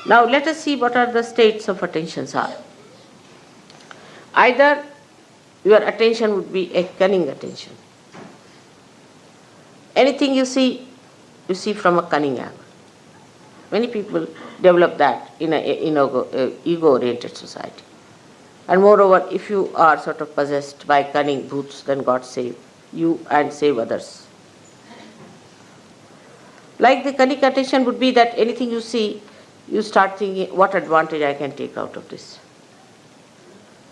Now let us see what are the states of attentions are. Either your attention would be a cunning attention. Anything you see from a cunning angle. Many people develop that in an ego-oriented society. And moreover, if you are sort of possessed by cunning bhoots, then God save you and save others. Like the cunning attention would be that anything you see, you start thinking, what advantage I can take out of this?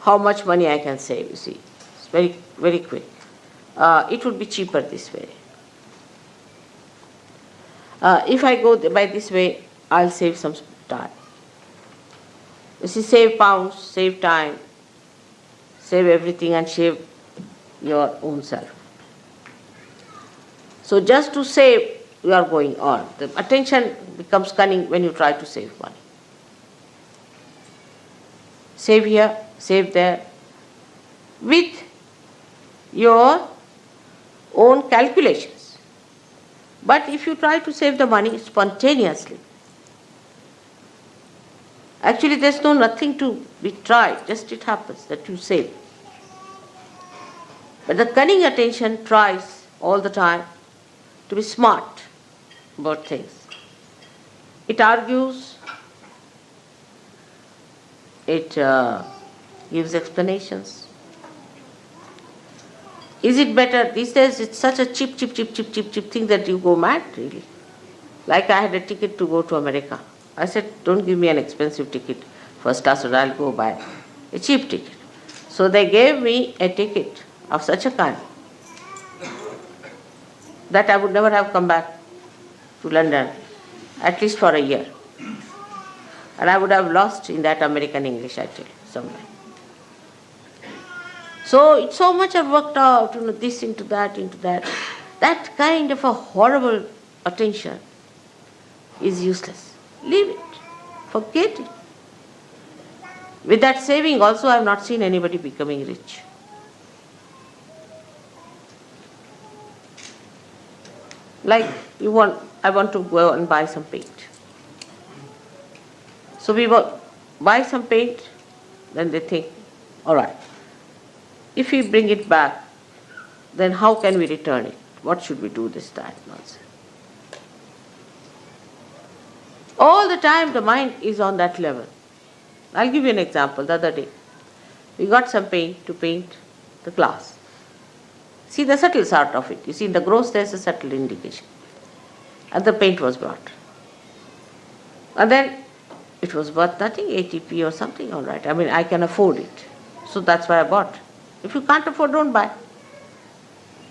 How much money I can save, you see. It's very, very quick. It would be cheaper this way. If I go by this way, I'll save some time. You see, save pounds, save time, save everything and save your own self. So just to save, you are going on. The attention becomes cunning when you try to save money. Save here, save there, with your own calculations. But if you try to save the money spontaneously, actually there's nothing to be tried, just it happens that you save. But the cunning attention tries all the time to be smart about things. It argues, it gives explanations. Is it better? These days it's such a cheap thing that you go mad, really. Like I had a ticket to go to America. I said, don't give me an expensive ticket, first class, or I'll go buy a cheap ticket. So they gave me a ticket of such a kind that I would never have come back to London, at least for a year. And I would have lost in that American English, I tell you, somewhere. So it's so much I've worked out, this into that. That kind of a horrible attention is useless. Leave it. Forget it. With that saving also, I have not seen anybody becoming rich. Like I want to go and buy some paint. So we buy some paint, then they think, all right, if we bring it back, then how can we return it? What should we do this time? Nonsense. All the time the mind is on that level. I'll give you an example. The other day, we got some paint to paint the glass. See the subtle sort of it. You see, in the gross there's a subtle indication. And the paint was brought. And then it was worth nothing, 80p or something, all right. I mean, I can afford it. So that's why I bought. If you can't afford, don't buy.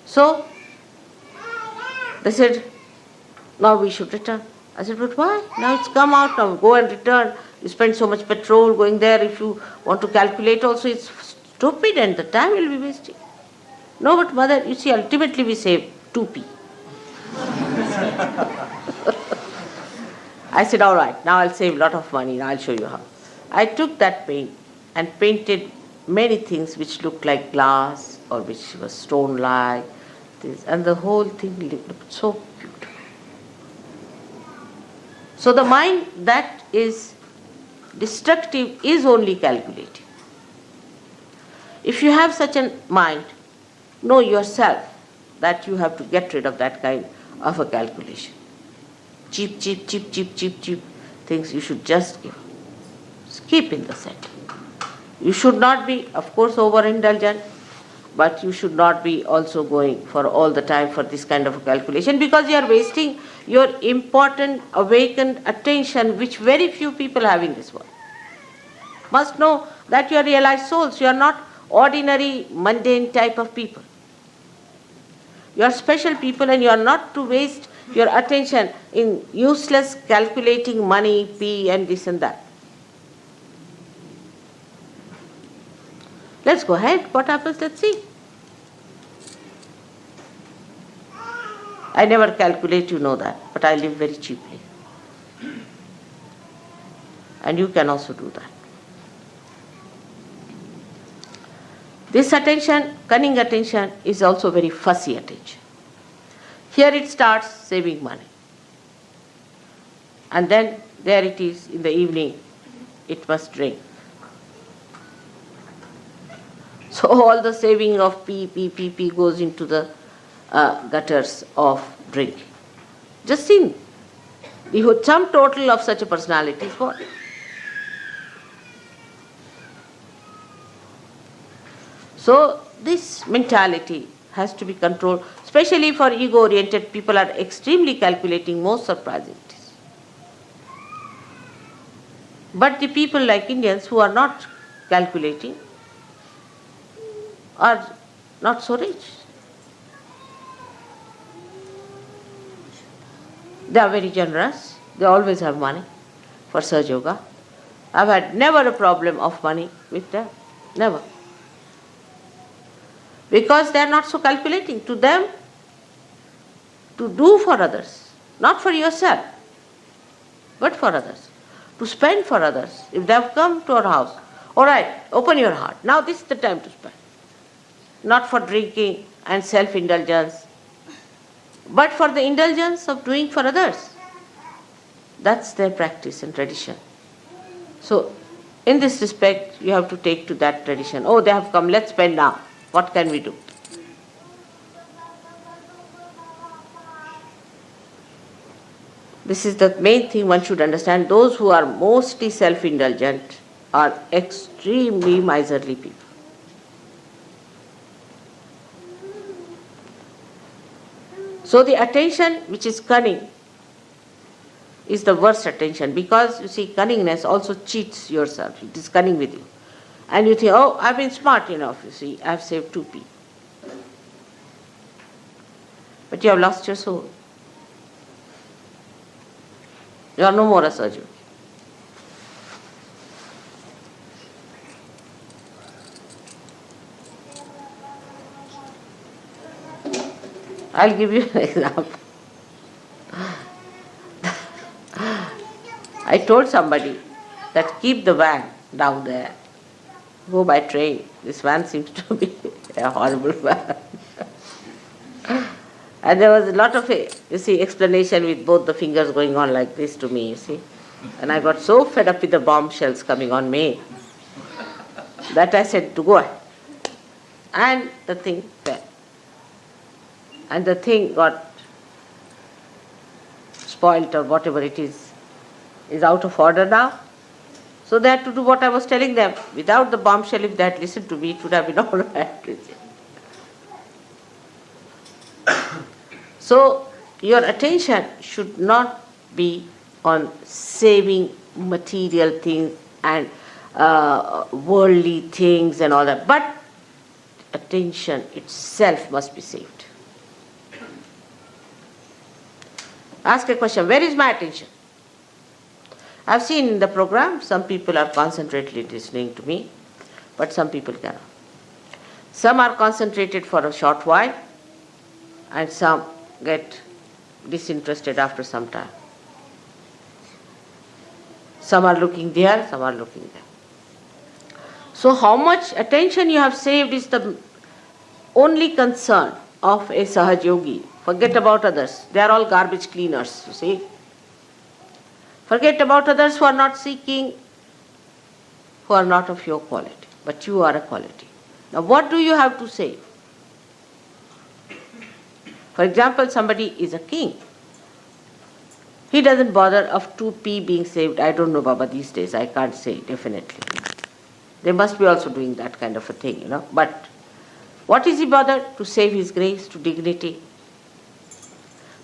So they said, now we should return. I said, but why? Now it's come out, now go and return. You spend so much petrol going there. If you want to calculate also, it's stupid and the time will be wasting. No, but mother, you see, ultimately we save 2p. I said, all right, now I'll save a lot of money, now I'll show you how. I took that paint and painted many things which looked like glass or which was stone-like, and the whole thing looked so beautiful. So the mind that is destructive is only calculating. If you have such a mind, know yourself that you have to get rid of that kind of a calculation. Cheap things you should just give. Keep in the center. You should not be, of course, overindulgent, but you should not be also going for all the time for this kind of a calculation, because you are wasting your important awakened attention, which very few people have in this world. Must know that you are realized souls. You are not ordinary, mundane type of people. You are special people, and you are not to waste your attention in useless calculating money, P and this and that. Let's go ahead. What happens? Let's see. I never calculate, you know that, but I live very cheaply. And you can also do that. This attention, cunning attention, is also very fussy attention. Here it starts saving money. And then there it is in the evening, it must drink. So all the saving of pee goes into the gutters of drinking. Just think, the sum total of such a personality is what? So this mentality has to be controlled, especially for ego-oriented people are extremely calculating, most surprising it is. But the people like Indians who are not calculating are not so rich. They are very generous. They always have money for Sahaja Yoga. I've had never a problem of money with them. Never. Because they are not so calculating. To them, to do for others, not for yourself, but for others. To spend for others. If they have come to our house, all right, open your heart. Now this is the time to spend. Not for drinking and self-indulgence, but for the indulgence of doing for others. That's their practice and tradition. So, in this respect, you have to take to that tradition. Oh, they have come, let's spend now. What can we do? This is the main thing one should understand. Those who are mostly self-indulgent are extremely miserly people. So the attention which is cunning is the worst attention, because you see, cunningness also cheats yourself. It is cunning with you. And you think, oh, I've been smart enough, you see, I've saved 2p. But you have lost your soul. You are no more a Sahaja Yogi. I'll give you an example. I told somebody that keep the van down there. Go by train. This van seems to be a horrible van. And there was a lot of, explanation with both the fingers going on like this to me, you see. And I got so fed up with the bombshells coming on me that I said to go ahead. And the thing fell. And the thing got spoilt or whatever it is out of order now. So they had to do what I was telling them. Without the bombshell, if they had listened to me, it would have been all right. So your attention should not be on saving material things and worldly things and all that, but attention itself must be saved. Ask a question, where is my attention? I've seen in the program, some people are concentratedly listening to me, but some people cannot. Some are concentrated for a short while, and some get disinterested after some time. Some are looking there, some are looking there. So how much attention you have saved is the only concern of a Sahaja Yogi. Forget about others. They are all garbage cleaners, you see. Forget about others who are not seeking, who are not of your quality. But you are a quality. Now what do you have to save? For example, somebody is a king. He doesn't bother of 2p being saved. I don't know, Baba, these days. I can't say definitely. They must be also doing that kind of a thing, But what is he bothered? To save his grace, to dignity.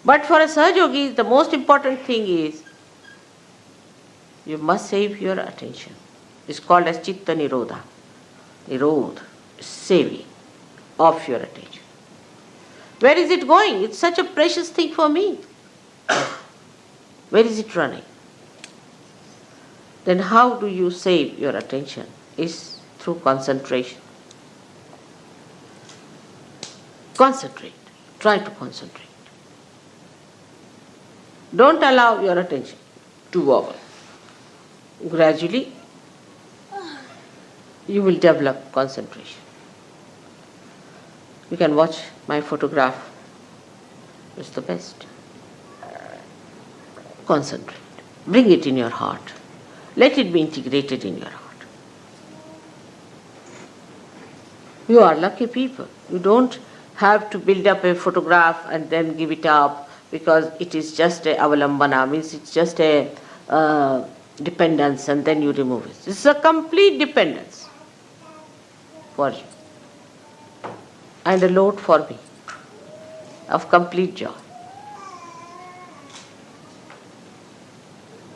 But for a Sahaja Yogi, the most important thing is you must save your attention. It's called as Chitta Nirodha. Nirodha, saving of your attention. Where is it going? It's such a precious thing for me. Where is it running? Then how do you save your attention? Is through concentration. Concentrate. Try to concentrate. Don't allow your attention to wobble. Gradually, you will develop concentration. You can watch my photograph. It's the best. Concentrate. Bring it in your heart. Let it be integrated in your heart. You are lucky people. You don't have to build up a photograph and then give it up because it is just a avalambana, means it's just a dependence, and then you remove it. It's a complete dependence for you and a load for me of complete joy.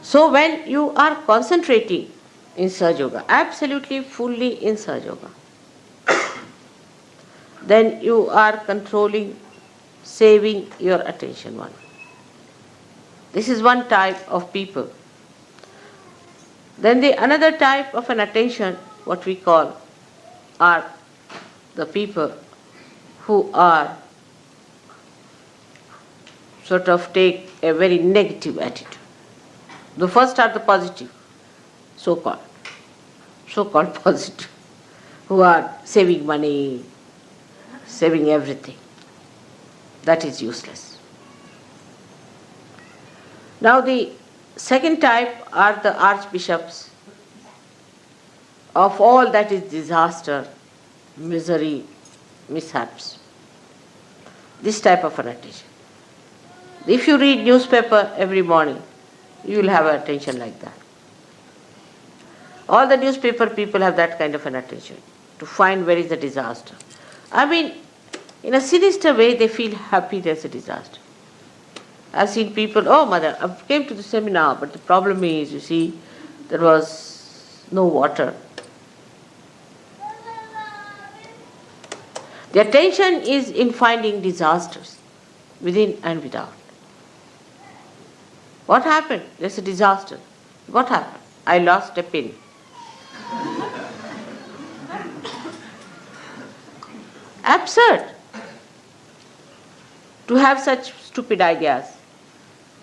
So when you are concentrating in Sahaja Yoga, absolutely fully in Sahaja Yoga, then you are controlling, saving your attention one. This is one type of people. Then the another type of an attention, what we call, are the people who are sort of take a very negative attitude. The first are the positive, so-called positive, who are saving money, saving everything. That is useless. Now the second type are the archbishops of all that is disaster, misery, mishaps. This type of an attention. If you read newspaper every morning, you will have attention like that. All the newspaper people have that kind of an attention, to find where is the disaster. I mean, in a sinister way, they feel happy there's a disaster. I've seen people, oh mother, I came to the seminar, but the problem is, you see, there was no water. The attention is in finding disasters, within and without. What happened? There's a disaster. What happened? I lost a pin. Absurd to have such stupid ideas.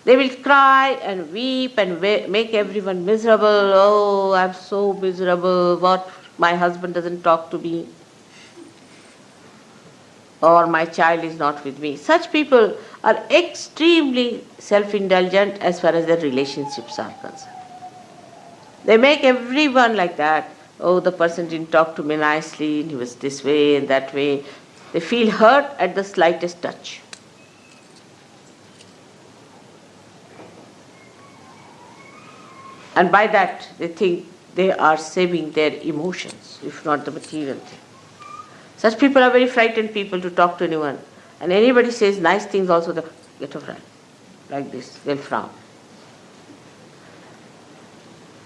They will cry and weep and make everyone miserable. Oh, I'm so miserable. What? My husband doesn't talk to me. Or my child is not with me. Such people are extremely self-indulgent as far as their relationships are concerned. They make everyone like that. Oh, the person didn't talk to me nicely, and he was this way and that way. They feel hurt at the slightest touch. And by that, they think they are saving their emotions, if not the material thing. Such people are very frightened people to talk to anyone. And anybody says nice things also, they get a friend. Like this, they'll frown.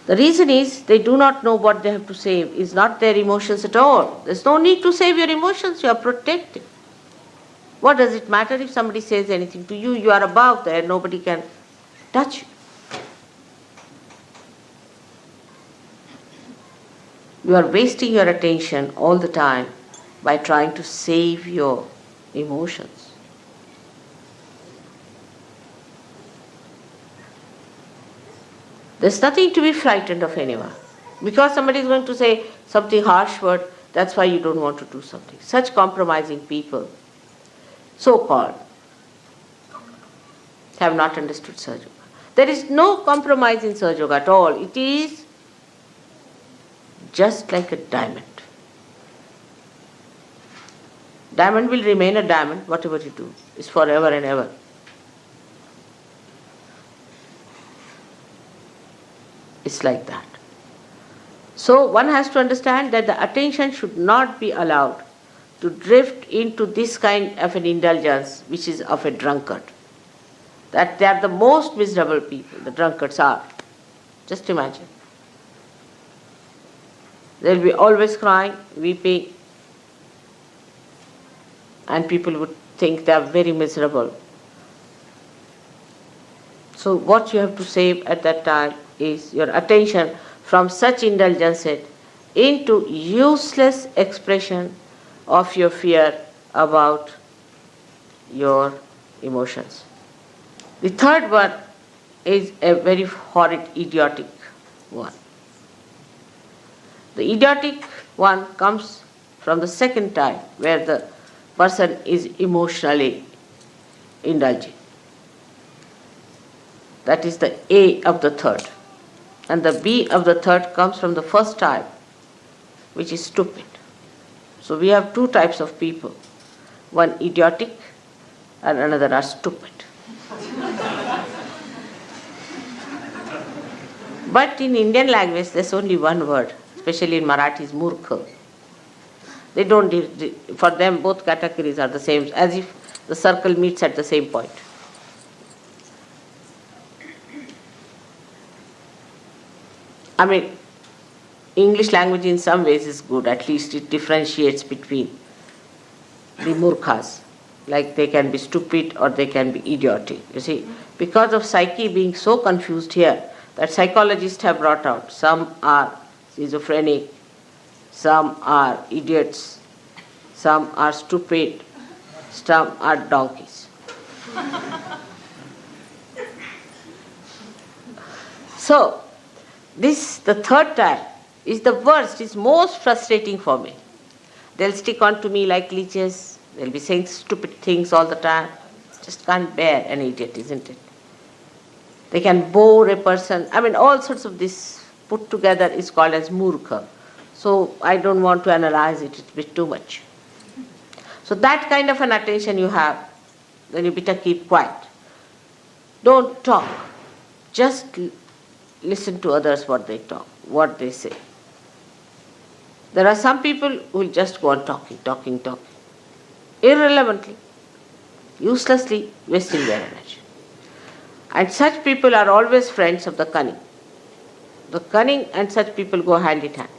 The reason is they do not know what they have to save. It's not their emotions at all. There's no need to save your emotions. You are protected. What does it matter if somebody says anything to you? You are above there. Nobody can touch you. You are wasting your attention all the time by trying to save your emotions. There's nothing to be frightened of anyone. Because somebody is going to say something harsh word, that's why you don't want to do something. Such compromising people, so-called, have not understood Sahaja Yoga. There is no compromise in Sahaja Yoga at all. It is just like a diamond. Diamond will remain a diamond, whatever you do. It's forever and ever. It's like that. So one has to understand that the attention should not be allowed to drift into this kind of an indulgence which is of a drunkard. That they are the most miserable people, the drunkards are. Just imagine. They'll be always crying, weeping, and people would think they are very miserable. So what you have to save at that time is your attention from such indulgences into useless expression of your fear about your emotions. The third one is a very horrid, idiotic one. The idiotic one comes from the second type, where the person is emotionally indulging. That is the A of the third. And the B of the third comes from the first type, which is stupid. So we have two types of people. One idiotic and another are stupid. But in Indian language, there's only one word, especially in Marathi, is murkha. They don't, for them both categories are the same, as if the circle meets at the same point. I mean, English language in some ways is good, at least it differentiates between the murkhas. Like they can be stupid or they can be idiotic. You see, because of psyche being so confused here, that psychologists have brought out, some are schizophrenic, some are idiots, some are stupid, some are donkeys. So, this, the third type, is the worst, is most frustrating for me. They'll stick on to me like leeches, they'll be saying stupid things all the time. Just can't bear an idiot, isn't it? They can bore a person. I mean, all sorts of this put together is called as murkha. So I don't want to analyze it, it's a bit too much. So that kind of an attention you have, then you better keep quiet. Don't talk. Just listen to others what they talk, what they say. There are some people who will just go on talking, irrelevantly, uselessly wasting their energy. And such people are always friends of the cunning. The cunning and such people go hand in hand.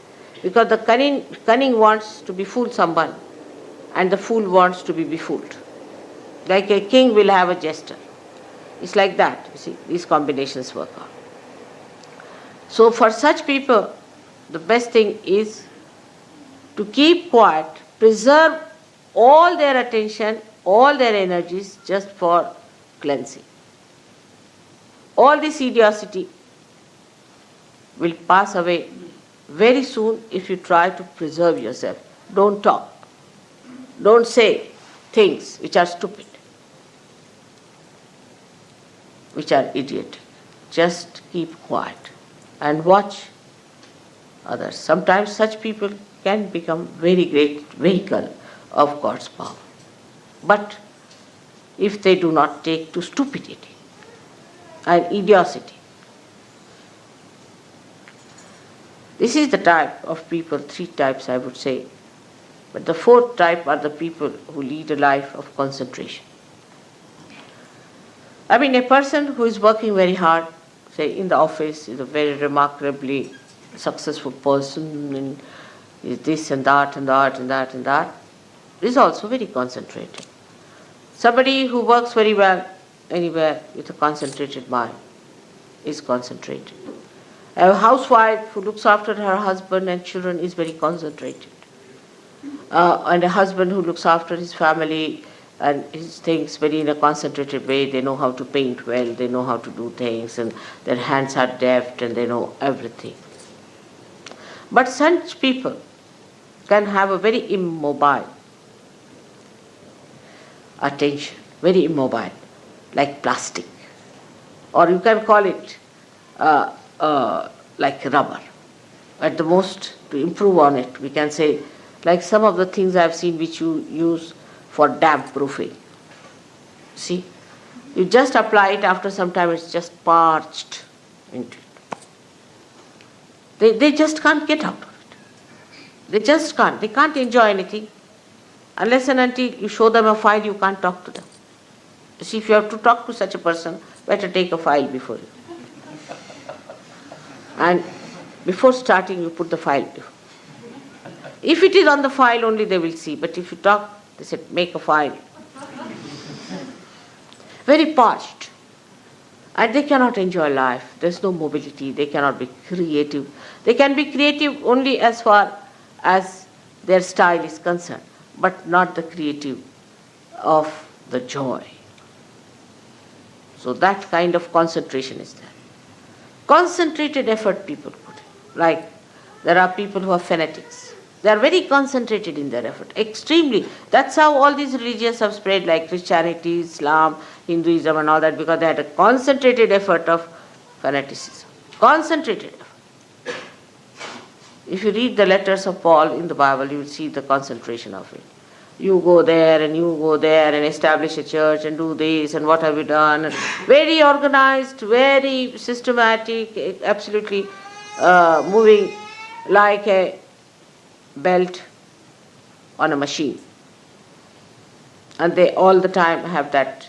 Because the cunning wants to befool someone and the fool wants to be befooled. Like a king will have a jester. It's like that, you see, these combinations work out. So for such people, the best thing is to keep quiet, preserve all their attention, all their energies just for cleansing. All this idiocy will pass away very soon if you try to preserve yourself. Don't talk. Don't say things which are stupid, which are idiotic. Just keep quiet and watch others. Sometimes such people can become very great vehicle of God's power. But if they do not take to stupidity and idiocy. This is the type of people, three types I would say. But the fourth type are the people who lead a life of concentration. I mean, a person who is working very hard, say in the office, is a very remarkably successful person, and is this and that and that and that and that, is also very concentrated. Somebody who works very well anywhere with a concentrated mind is concentrated. A housewife who looks after her husband and children is very concentrated. And a husband who looks after his family and his things very in a concentrated way, they know how to paint well, they know how to do things, and their hands are deft and they know everything. But such people can have a very immobile attention, very immobile, like plastic. Or you can call it like rubber. At the most, to improve on it, we can say, like some of the things I've seen which you use for damp proofing. See? You just apply it, after some time it's just parched into it. They just can't get out of it. They just can't. They can't enjoy anything. Unless and until you show them a file, you can't talk to them. You see, if you have to talk to such a person, better take a file before you. And before starting, you put the file before. If it is on the file only, they will see. But if you talk, they said, make a file. Very parched. And they cannot enjoy life. There's no mobility. They cannot be creative. They can be creative only as far as their style is concerned, but not the creative of the joy. So that kind of concentration is there. Concentrated effort people put in. Like there are people who are fanatics. They are very concentrated in their effort, extremely. That's how all these religions have spread, like Christianity, Islam, Hinduism and all that, because they had a concentrated effort of fanaticism. Concentrated effort. If you read the letters of Paul in the Bible, you will see the concentration of it. You go there and you go there and establish a church and do this and what have you done. Very organized, very systematic, absolutely moving like a belt on a machine. And they all the time have that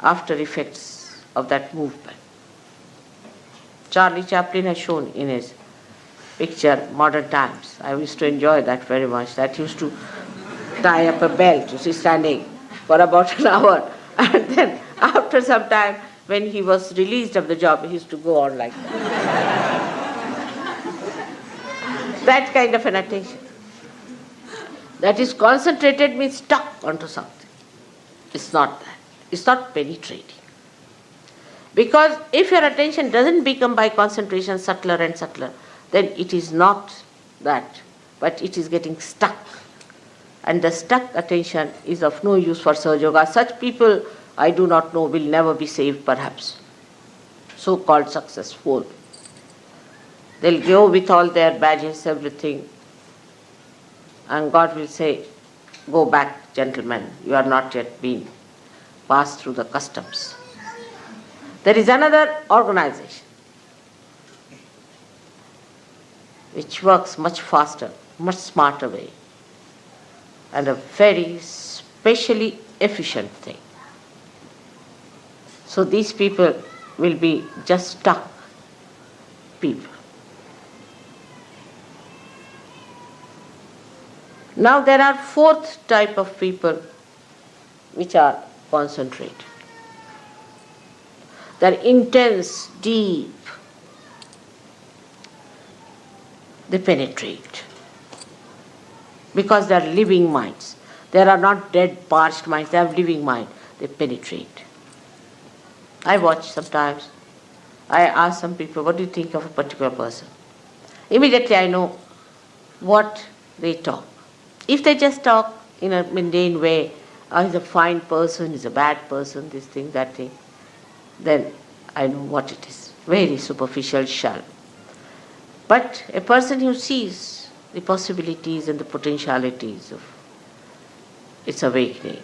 after effects of that movement. Charlie Chaplin has shown in his picture Modern Times. I used to enjoy that very much. That used to tie up a belt, you see, standing for about an hour. And then after some time, when he was released of the job, he used to go on like that. That kind of an attention. That is concentrated means stuck onto something. It's not that. It's not penetrating. Because if your attention doesn't become by concentration subtler and subtler, then it is not that, but it is getting stuck. And the stuck attention is of no use for Sahaja Yoga. Such people, I do not know, will never be saved perhaps. So-called successful. They'll go with all their badges, everything. And God will say, go back, gentlemen, you are not yet been passed through the customs. There is another organization which works much faster, much smarter way, and a very specially efficient thing. So these people will be just stuck people. Now there are fourth type of people which are concentrated. They are intense, deep. They penetrate. Because they are living minds. They are not dead, parched minds. They have living mind. They penetrate. I watch sometimes. I ask some people, what do you think of a particular person? Immediately I know what they talk. If they just talk in a mundane way, he's a fine person, he's a bad person, this thing, that thing, then I know what it is. Very superficial, shallow. But a person who sees the possibilities and the potentialities of its awakening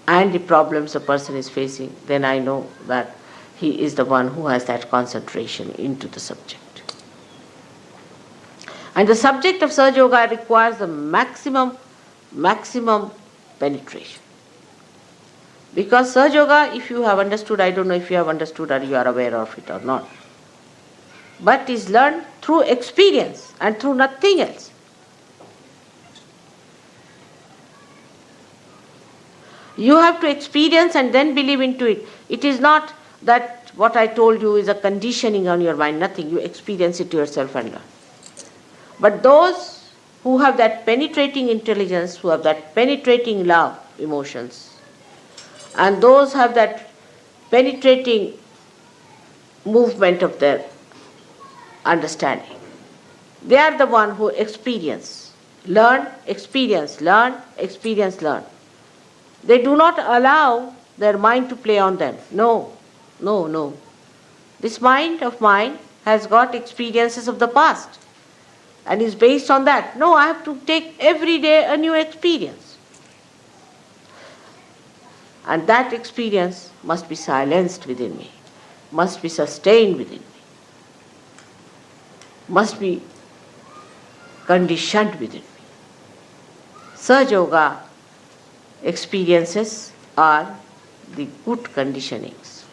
and the problems a person is facing, then I know that he is the one who has that concentration into the subject. And the subject of Sahaja Yoga requires the maximum penetration. Because Sahaja Yoga, if you have understood, I don't know if you have understood or you are aware of it or not, but is learned through experience and through nothing else. You have to experience and then believe into it. It is not that what I told you is a conditioning on your mind, nothing. You experience it yourself and learn. But those who have that penetrating intelligence, who have that penetrating love, emotions, and those have that penetrating movement of their understanding, they are the one who experience, learn, experience, learn, experience, learn. They do not allow their mind to play on them. No. This mind of mine has got experiences of the past and is based on that. No, I have to take every day a new experience. And that experience must be silenced within me, must be sustained within me, must be conditioned within me. Sahaja Yoga experiences are the good conditionings.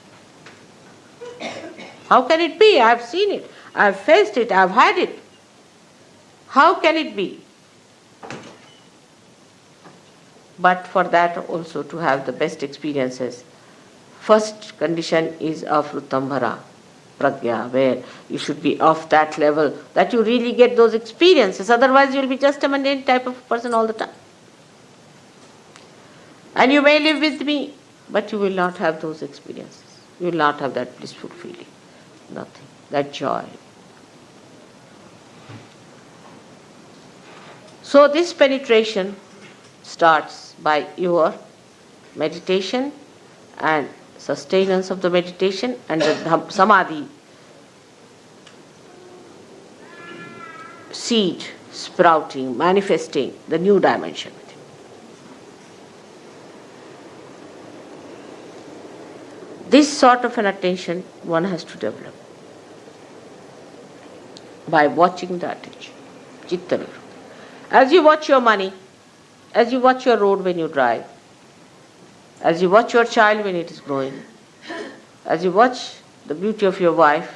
How can it be? I have seen it, I have faced it, I have had it. How can it be? But for that also to have the best experiences, first condition is of Ruttambhara, Pragya, where you should be of that level that you really get those experiences. Otherwise you will be just a mundane type of person all the time. And you may live with me, but you will not have those experiences. You will not have that blissful feeling. Nothing. That joy. So this penetration starts by your meditation and sustenance of the meditation and the samadhi seed sprouting, manifesting the new dimension. This sort of an attention one has to develop by watching the attention. Chitta Vibhuti. As you watch your money, as you watch your road when you drive, as you watch your child when it is growing, as you watch the beauty of your wife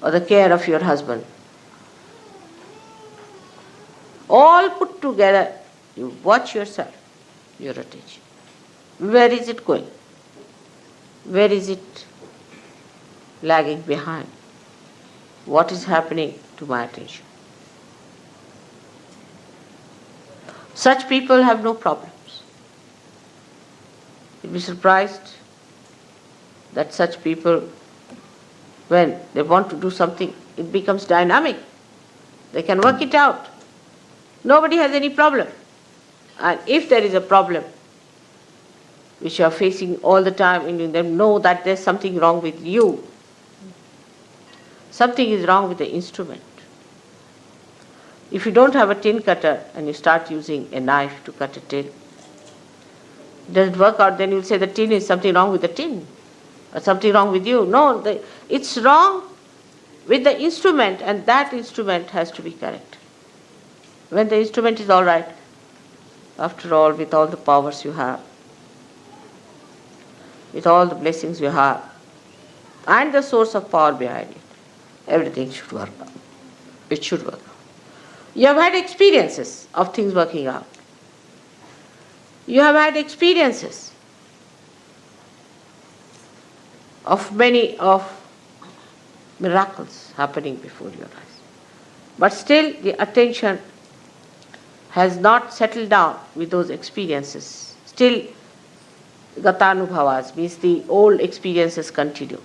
or the care of your husband, all put together, you watch yourself, your attention. Where is it going? Where is it lagging behind? What is happening to my attention? Such people have no problems. You'll be surprised that such people, when they want to do something, it becomes dynamic. They can work it out. Nobody has any problem. And if there is a problem which you are facing all the time, and you then know that there's something wrong with you, something is wrong with the instrument. If you don't have a tin cutter and you start using a knife to cut a tin, it doesn't work out, then you'll say the tin is something wrong with the tin or something wrong with you. No, it's wrong with the instrument, and that instrument has to be correct. When the instrument is all right, after all, with all the powers you have, with all the blessings you have, and the source of power behind it, everything should work out. It should work out. You have had experiences of things working out. You have had experiences of many of miracles happening before your eyes. But still the attention has not settled down with those experiences. Still gatanubhavas, means the old experiences continue.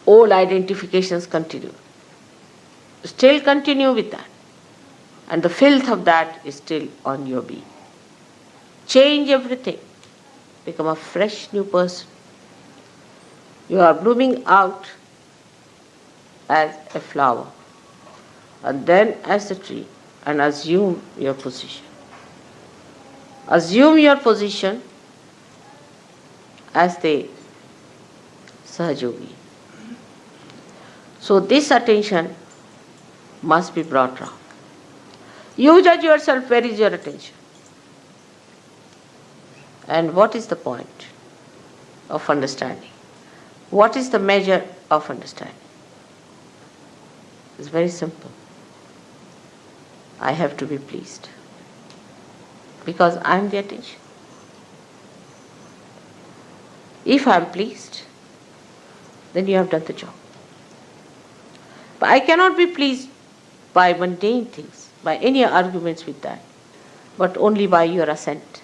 Old identifications continue. Still continue with that. And the filth of that is still on your being. Change everything. Become a fresh new person. You are blooming out as a flower, and then as a tree, and assume your position. Assume your position as the Sahajogi. So this attention must be brought round. You judge yourself, where is your attention? And what is the point of understanding? What is the measure of understanding? It's very simple. I have to be pleased, because I am the attention. If I am pleased, then you have done the job. But I cannot be pleased by mundane things, by any arguments with that, but only by your assent.